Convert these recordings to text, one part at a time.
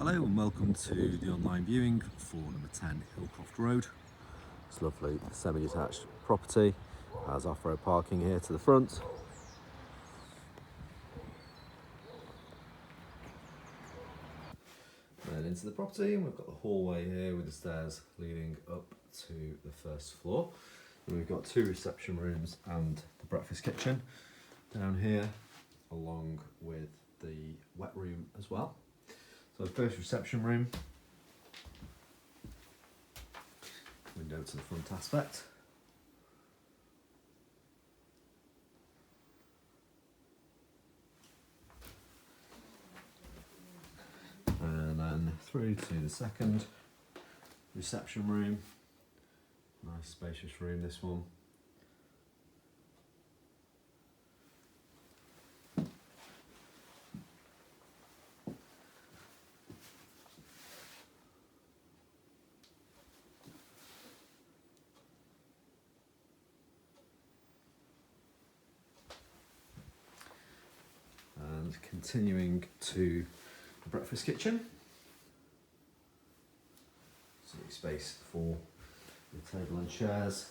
Hello and welcome to the online viewing for number 10 Croft Road. It's a lovely semi-detached property, has off-road parking here to the front. Then into the property, and we've got the hallway here with the stairs leading up to the first floor. And we've got two reception rooms and the breakfast kitchen down here, along with the wet room as well. So the first reception room, window to the front aspect. And then through to the second reception room. Nice spacious room, this one. And continuing to the breakfast kitchen. Sitting space for the table and chairs.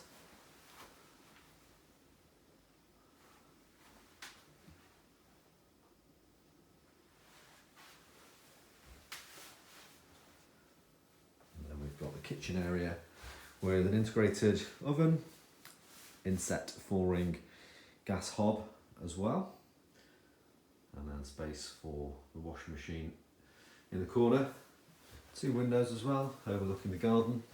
And then we've got the kitchen area with an integrated oven, inset 4-ring gas hob as well. And then space for the washing machine in the corner. Two windows as well, overlooking the garden.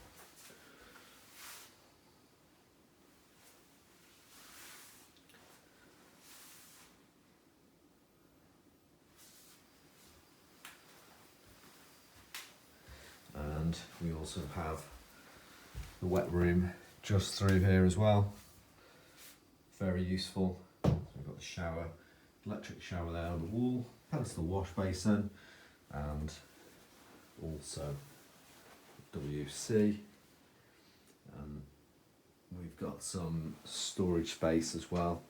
And we also have the wet room just through here as well. Very useful. So we've got the shower, electric shower there on the wall, pedestal wash basin, and also WC. We've got some storage space as well,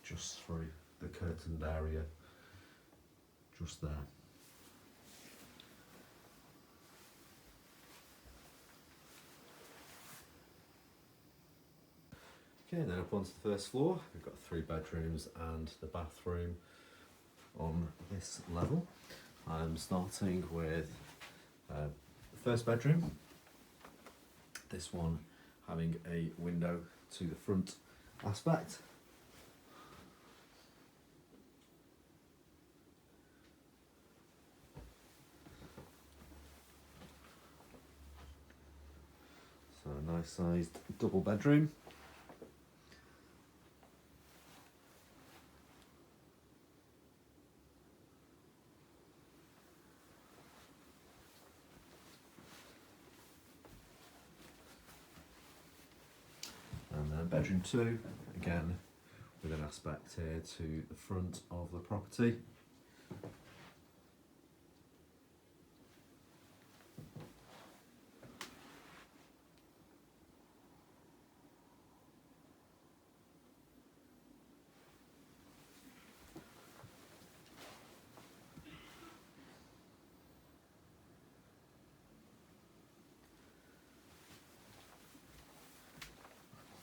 just through the curtained area, just there. Okay, then up onto the first floor, we've got 3 bedrooms and the bathroom on this level. I'm starting with the first bedroom, this one having a window to the front aspect. So a nice sized double bedroom. And then bedroom 2, again with an aspect here to the front of the property.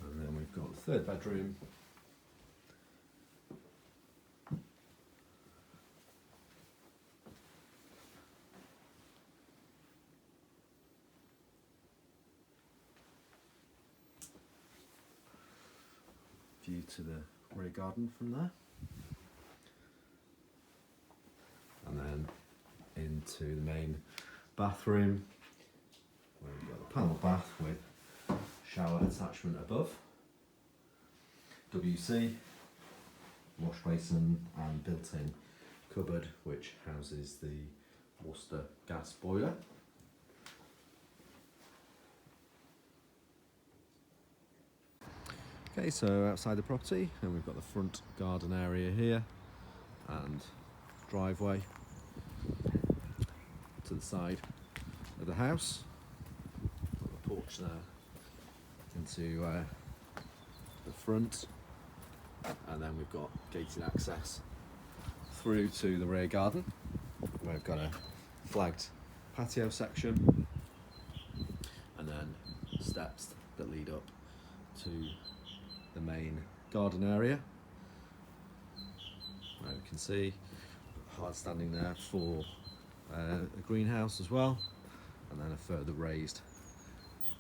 And then we've got the third bedroom. View to the rear garden from there. And then into the main bathroom, where we've got the panel bath with shower attachment above, WC, wash basin and built-in cupboard which houses the Worcester gas boiler. Okay, so outside the property, and we've got the front garden area here and driveway to the side of the house. Got the porch there into the front, and then we've got gated access through to the rear garden, where we've got a flagged patio section, and then steps that lead up to the main garden area, where we can see hard standing there for a greenhouse as well, and then a further raised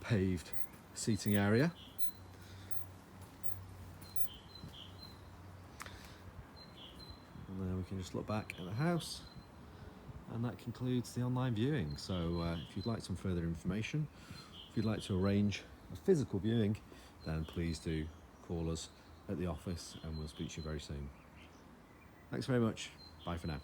paved seating area. And then we can just look back at the house, and that concludes the online viewing. So if you'd like some further information, if you'd like to arrange a physical viewing, then please do call us at the office and we'll speak to you very soon. Thanks very much. Bye for now.